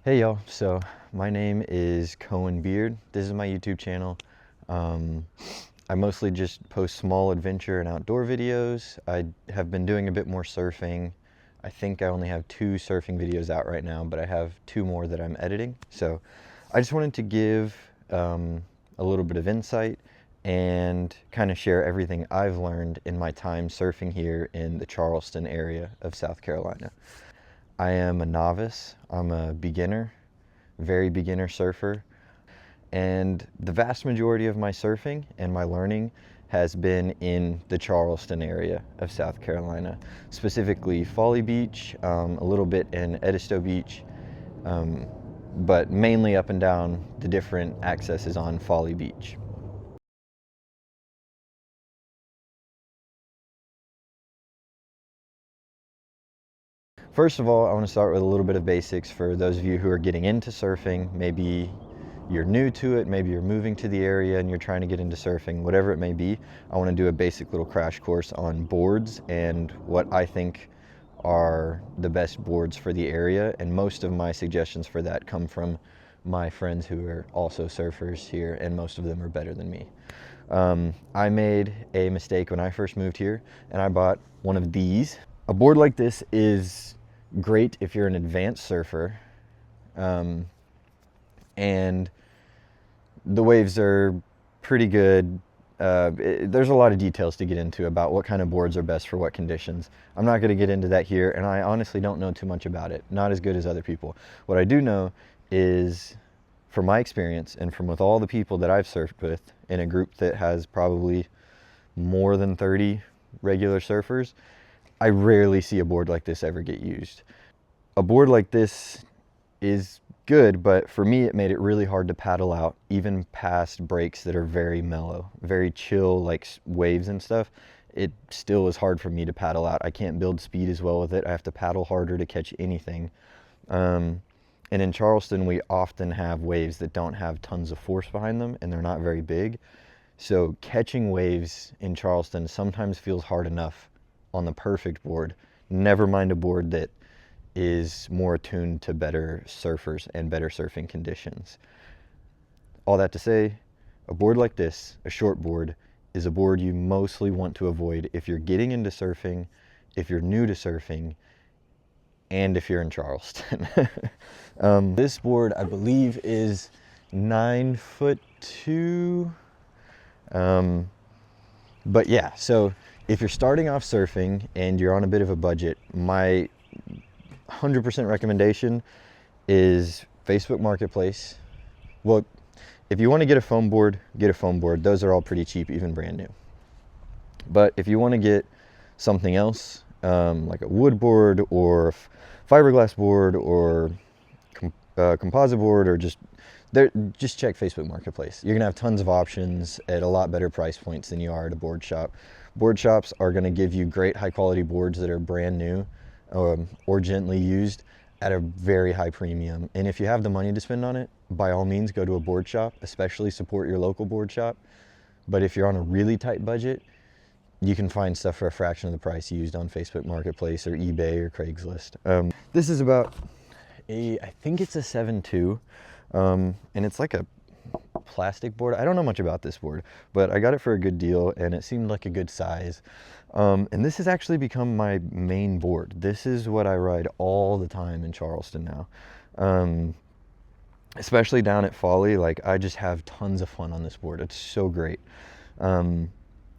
Hey y'all, so my name is Cohen Beard. This is my YouTube channel. I mostly just post small adventure and outdoor videos. I have been doing a bit more surfing. I think I only have 2 surfing videos out right now, but I have 2 more that I'm editing. So I just wanted to give a little bit of insight and kind of share everything I've learned in my time surfing here in the Charleston area of South Carolina. I am a novice. I'm a beginner, very beginner surfer. And the vast majority of my surfing and my learning has been in the Charleston area of South Carolina, specifically Folly Beach, a little bit in Edisto Beach, but mainly up and down the different accesses on Folly Beach. First of all, I want to start with a little bit of basics for those of you who are getting into surfing. Maybe you're new to it, maybe you're moving to the area and you're trying to get into surfing, whatever it may be. I want to do a basic little crash course on boards and what I think are the best boards for the area, and most of my suggestions for that come from my friends who are also surfers here, and most of them are better than me. I made a mistake when I first moved here and I bought one of these. A board like this is great if you're an advanced surfer, and the waves are pretty good. There's a lot of details to get into about what kind of boards are best for what conditions. I'm not going to get into that here, and I honestly don't know too much about it. Not as good as other people. What I do know is, from my experience and from with all the people that I've surfed with in a group that has probably more than 30 regular surfers, I rarely see a board like this ever get used. A board like this is good, but for me it made it really hard to paddle out, even past breaks that are very mellow, very chill, like waves and stuff. It still is hard for me to paddle out. I can't build speed as well with it. I have to paddle harder to catch anything. And in Charleston, we often have waves that don't have tons of force behind them, and they're not very big. So catching waves in Charleston sometimes feels hard enough on the perfect board, never mind a board that is more attuned to better surfers and better surfing conditions. All that to say, a board like this, a short board, is a board you mostly want to avoid if you're getting into surfing, if you're new to surfing, and if you're in Charleston. This board, I believe, is 9'2". But yeah, so if you're starting off surfing and you're on a bit of a budget, my 100% recommendation is Facebook Marketplace. Well, if you want to get a foam board, get a foam board. Those are all pretty cheap, even brand new. But if you want to get something else, like a wood board or fiberglass board or composite board, or just check Facebook Marketplace. You're gonna have tons of options at a lot better price points than you are at a board shop. Board shops are gonna give you great high quality boards that are brand new or gently used at a very high premium. And if you have the money to spend on it, by all means go to a board shop, especially support your local board shop. But if you're on a really tight budget, you can find stuff for a fraction of the price used on Facebook Marketplace or eBay or Craigslist. This is about I think it's a 7'2", and it's like a plastic board. I don't know much about this board, but I got it for a good deal and it seemed like a good size. And this has actually become my main board. This is what I ride all the time in Charleston now. Especially down at Folly, like I just have tons of fun on this board. It's so great. And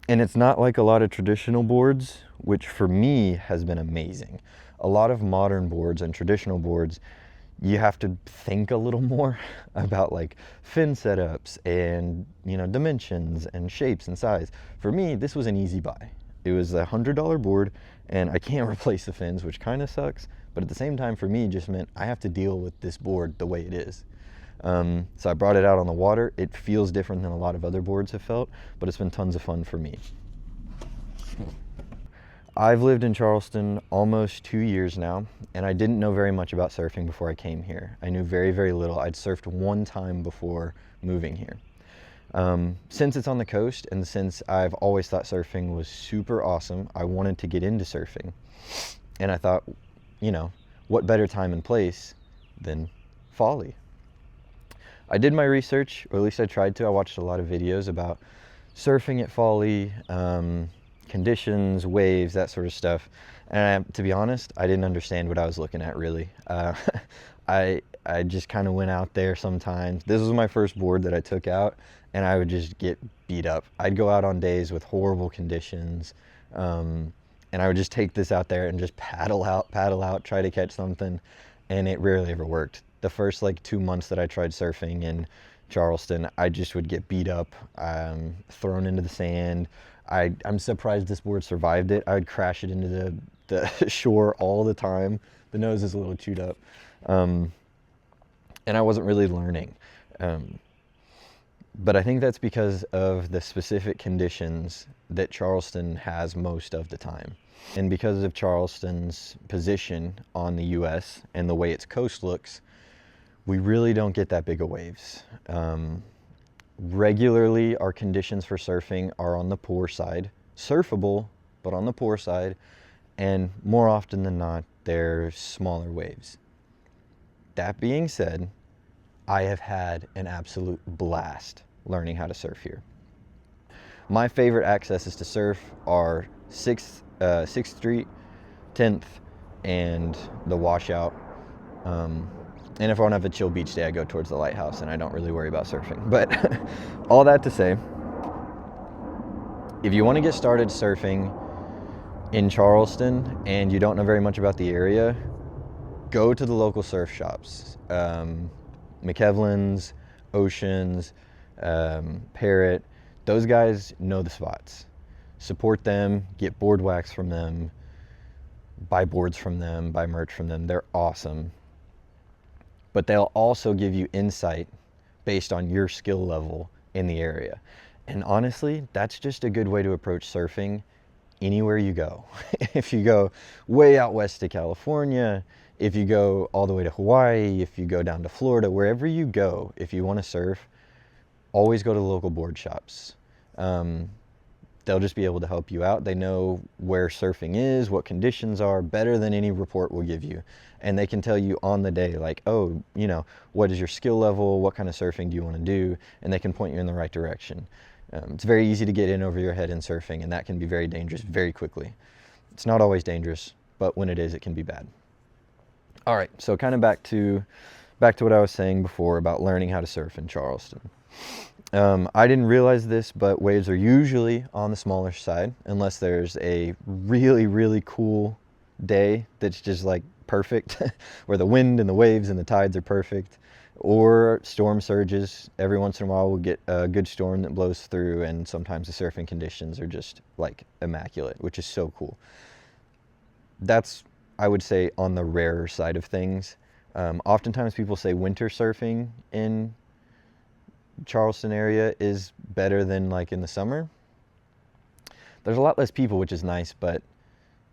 it's not like a lot of traditional boards, which for me has been amazing. A lot of modern boards and traditional boards, you have to think a little more about like fin setups and, you know, dimensions and shapes and size. For me, this was an easy buy. It was a $100 board and I can't replace the fins, which kind of sucks. But at the same time, for me, it just meant I have to deal with this board the way it is. So I brought it out on the water. It feels different than a lot of other boards have felt, but it's been tons of fun for me. I've lived in Charleston almost 2 years now, and I didn't know very much about surfing before I came here. I knew very, very little. I'd surfed one time before moving here. Since it's on the coast, and since I've always thought surfing was super awesome, I wanted to get into surfing. And I thought, you know, what better time and place than Folly. I did my research, or at least I tried to. I watched a lot of videos about surfing at Folly, conditions, waves, that sort of stuff. And to be honest, I didn't understand what I was looking at really. I just kind of went out there sometimes. This was my first board that I took out, and I would just get beat up. I'd go out on days with horrible conditions, and I would just take this out there and just paddle out, try to catch something, and it rarely ever worked. The first like 2 months that I tried surfing in Charleston, I just would get beat up, thrown into the sand. I'm surprised this board survived it. I would crash it into the shore all the time. The nose is a little chewed up. And I wasn't really learning. But I think that's because of the specific conditions that Charleston has most of the time. And because of Charleston's position on the US and the way its coast looks, we really don't get that big of waves. Regularly, our conditions for surfing are on the poor side. Surfable, but on the poor side. And more often than not, they're smaller waves. That being said, I have had an absolute blast learning how to surf here. My favorite accesses to surf are 6th Street, 10th, and the washout. And if I want to have a chill beach day, I go towards the lighthouse and I don't really worry about surfing. But all that to say, if you want to get started surfing in Charleston and you don't know very much about the area, go to the local surf shops. McKevlin's, Oceans, Parrot, those guys know the spots. Support them, get board wax from them, buy boards from them, buy merch from them. They're awesome. But they'll also give you insight based on your skill level in the area. And honestly, that's just a good way to approach surfing anywhere you go. If you go way out west to California, if you go all the way to Hawaii, if you go down to Florida, wherever you go, if you want to surf, always go to the local board shops. They'll just be able to help you out. They know where surfing is, what conditions are, better than any report will give you. And they can tell you on the day, like, oh, you know, what is your skill level? What kind of surfing do you want to do? And they can point you in the right direction. It's very easy to get in over your head in surfing, and that can be very dangerous very quickly. It's not always dangerous, but when it is, it can be bad. All right, so kind of back to what I was saying before about learning how to surf in Charleston. I didn't realize this, but waves are usually on the smaller side unless there's a really, really cool day that's just like perfect, where the wind and the waves and the tides are perfect, or storm surges. Every once in a while we'll get a good storm that blows through, and sometimes the surfing conditions are just like immaculate, which is so cool. That's, I would say, on the rarer side of things. Oftentimes people say winter surfing in Charleston area is better than like in the summer. There's a lot less people, which is nice, but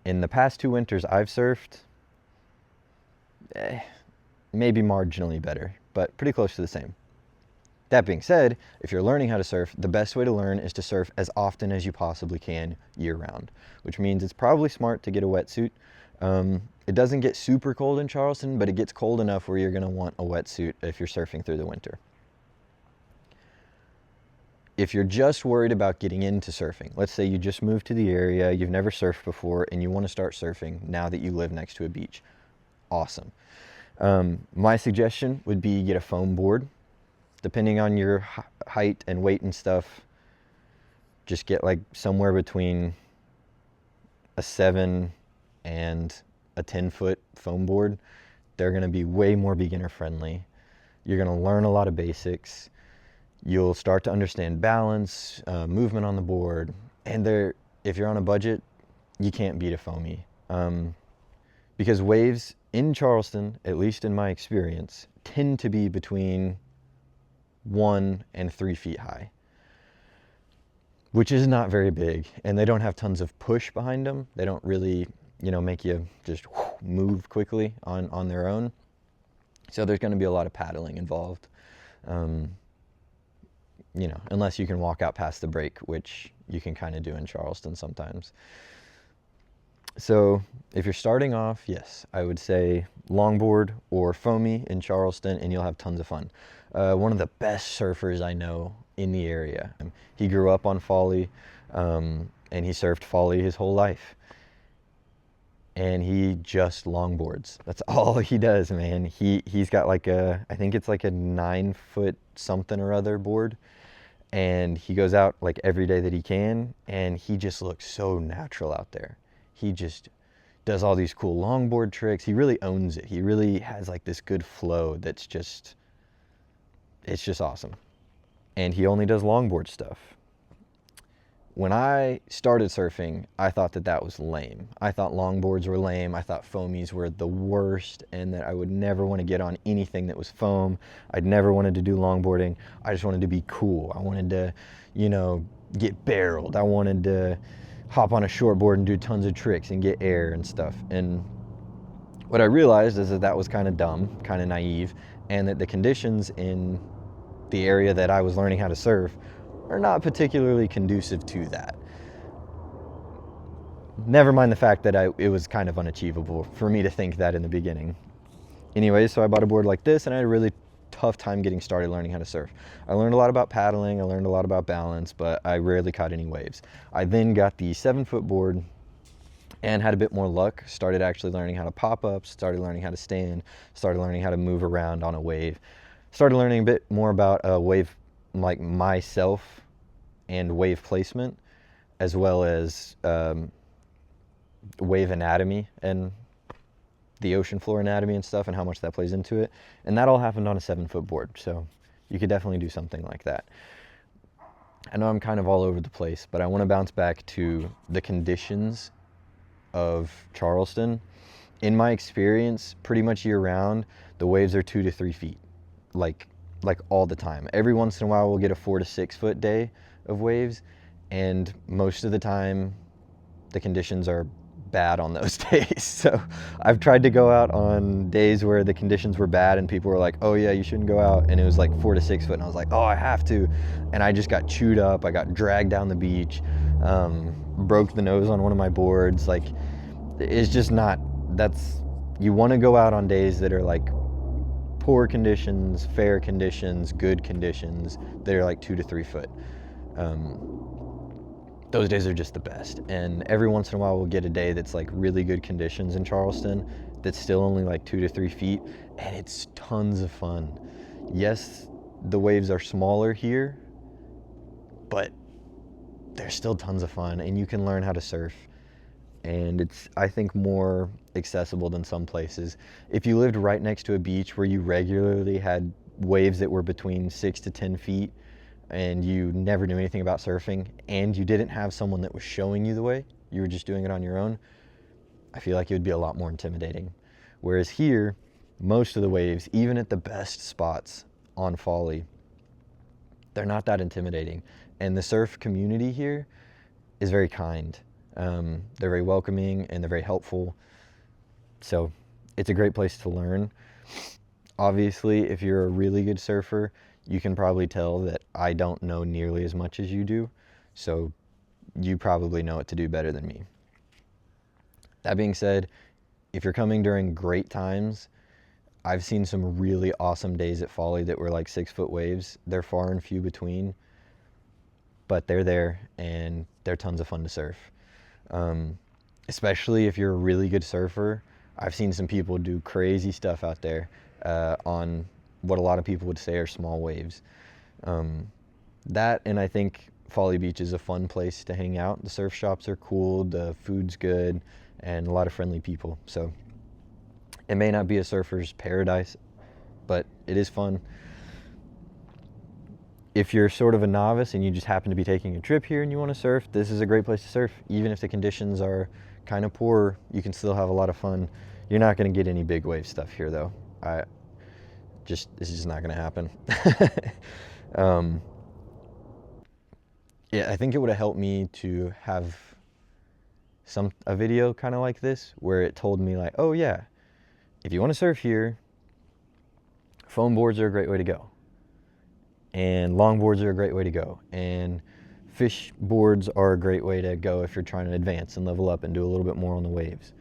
in the past 2 winters I've surfed, maybe marginally better, but pretty close to the same. That being said, if you're learning how to surf, the best way to learn is to surf as often as you possibly can year round, which means it's probably smart to get a wetsuit. It doesn't get super cold in Charleston, but it gets cold enough where you're going to want a wetsuit if you're surfing through the winter. If you're just worried about getting into surfing, let's say you just moved to the area, you've never surfed before, and you want to start surfing now that you live next to a beach, awesome. My suggestion would be get a foam board. Depending on your height and weight and stuff, just get like somewhere between a 7 and a 10-foot foam board. They're going to be way more beginner friendly. You're going to learn a lot of basics. You'll start to understand balance, movement on the board, and if you're on a budget, you can't beat a foamy. Because waves in Charleston, at least in my experience, tend to be between 1 and 3 feet high, which is not very big, and they don't have tons of push behind them. They don't really, make you just move quickly on their own. So there's going to be a lot of paddling involved. Unless you can walk out past the break, which you can kind of do in Charleston sometimes. So if you're starting off, yes, I would say longboard or foamy in Charleston, and you'll have tons of fun. One of the best surfers I know in the area. He grew up on Folly, and he surfed Folly his whole life. And he just longboards. That's all he does, man. He's got like I think it's like a 9-foot something or other board, and he goes out like every day that he can, and he just looks so natural out there. He just does all these cool longboard tricks. He really owns it. He really has like this good flow that's just, it's just awesome. And he only does longboard stuff. When I started surfing, I thought that that was lame. I thought longboards were lame. I thought foamies were the worst, and that I would never want to get on anything that was foam. I'd never wanted to do longboarding. I just wanted to be cool. I wanted to, you know, get barreled. I wanted to hop on a shortboard and do tons of tricks and get air and stuff. And what I realized is that that was kind of dumb, kind of naive, and that the conditions in the area that I was learning how to surf are not particularly conducive to that. Never mind the fact that it was kind of unachievable for me to think that in the beginning. Anyway, so I bought a board like this, and I had a really tough time getting started learning how to surf. I learned a lot about paddling, I learned a lot about balance, but I rarely caught any waves. I then got the 7-foot board and had a bit more luck, started actually learning how to pop up, started learning how to stand, started learning how to move around on a wave, started learning a bit more about a wave, like myself and wave placement, as well as wave anatomy and the ocean floor anatomy and stuff, and how much that plays into it. And that all happened on a 7-foot board, so you could definitely do something like that. I know I'm kind of all over the place, but I want to bounce back to the conditions of Charleston. In my experience, pretty much year round, the waves are 2 to 3 feet, like all the time. Every once in a while we'll get a 4 to 6 foot day of waves, and most of the time the conditions are bad on those days. So I've tried to go out on days where the conditions were bad and people were like, oh yeah, you shouldn't go out, and it was like 4 to 6 foot, and I was like, oh, I have to, and I just got chewed up. I got dragged down the beach, broke the nose on one of my boards. Like, it's just not, you want to go out on days that are like poor conditions, fair conditions, good conditions that are like 2 to 3 foot. Those days are just the best. And every once in a while we'll get a day that's like really good conditions in Charleston that's still only like 2 to 3 feet, and it's tons of fun. Yes, the waves are smaller here, but they're still tons of fun, and you can learn how to surf. And it's, I think, more accessible than some places. If you lived right next to a beach where you regularly had waves that were between 6 to 10 feet, and you never knew anything about surfing, and you didn't have someone that was showing you the way, you were just doing it on your own, I feel like it would be a lot more intimidating. Whereas here, most of the waves, even at the best spots on Folly, they're not that intimidating. And the surf community here is very kind. They're very welcoming, and they're very helpful. So it's a great place to learn. Obviously, if you're a really good surfer, you can probably tell that I don't know nearly as much as you do, so you probably know what to do better than me. That being said, if you're coming during great times, I've seen some really awesome days at Folly that were like 6-foot waves. They're far and few between, but they're there, and they're tons of fun to surf. Especially if you're a really good surfer. I've seen some people do crazy stuff out there on what a lot of people would say are small waves. That, and I think Folly Beach is a fun place to hang out. The surf shops are cool, the food's good, and a lot of friendly people. So it may not be a surfer's paradise, but it is fun. If you're sort of a novice and you just happen to be taking a trip here and you want to surf, this is a great place to surf. Even if the conditions are kind of poor, you can still have a lot of fun. You're not going to get any big wave stuff here, though. This is just not going to happen. Yeah, I think it would have helped me to have a video kind of like this, where it told me like, oh yeah, if you want to surf here, foam boards are a great way to go, and longboards are a great way to go, and fish boards are a great way to go if you're trying to advance and level up and do a little bit more on the waves.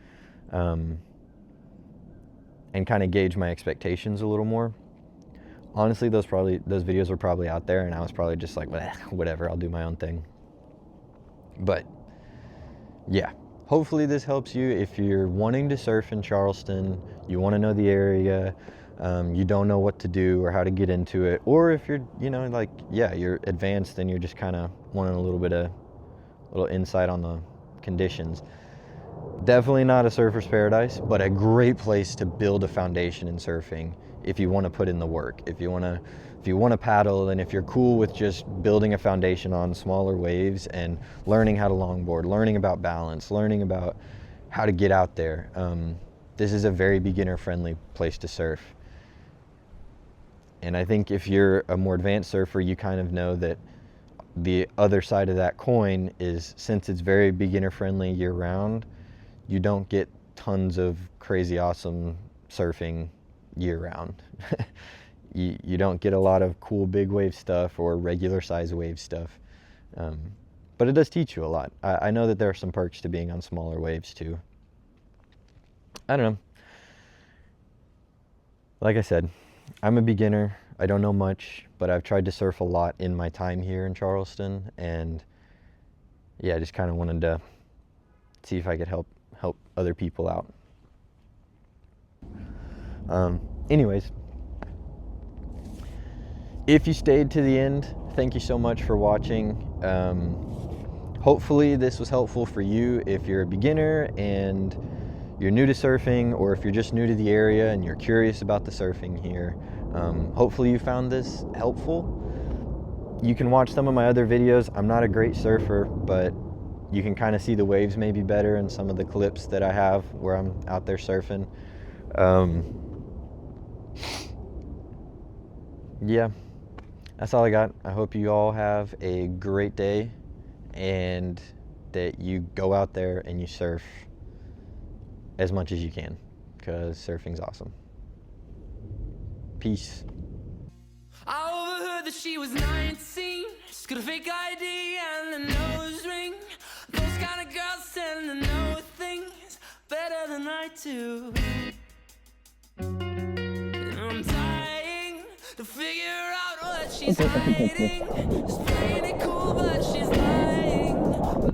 And kind of gauge my expectations a little more. Honestly, those videos were probably out there, and I was probably just like, whatever, I'll do my own thing. But yeah, hopefully this helps you if you're wanting to surf in Charleston, you want to know the area, you don't know what to do or how to get into it, or if you're, like, yeah, you're advanced and you're just kind of wanting a little insight on the conditions. Definitely not a surfer's paradise, but a great place to build a foundation in surfing if you want to put in the work. If you want to paddle, and if you're cool with just building a foundation on smaller waves and learning how to longboard, learning about balance, learning about how to get out there, this is a very beginner-friendly place to surf. And I think if you're a more advanced surfer, you kind of know that the other side of that coin is, since it's very beginner-friendly year-round, you don't get tons of crazy awesome surfing year-round. You don't get a lot of cool big wave stuff or regular size wave stuff, but it does teach you a lot. I know that there are some perks to being on smaller waves too. I don't know. Like I said, I'm a beginner. I don't know much, but I've tried to surf a lot in my time here in Charleston, and yeah, I just kind of wanted to see if I could help other people out. Anyways, if you stayed to the end, thank you so much for watching. Hopefully this was helpful for you if you're a beginner and you're new to surfing, or if you're just new to the area and you're curious about the surfing here. Hopefully you found this helpful. You can watch some of my other videos. I'm not a great surfer, but you can kind of see the waves maybe better in some of the clips that I have where I'm out there surfing. Yeah, that's all I got. I hope you all have a great day, and that you go out there and you surf as much as you can, because surfing's awesome. Peace. I overheard that she was 19. She's got a fake ID and a nose ring. Those kind of girls tend to know things better than I do. And I'm dying to figure out what she's hiding. Just playing it cool, but she's lying.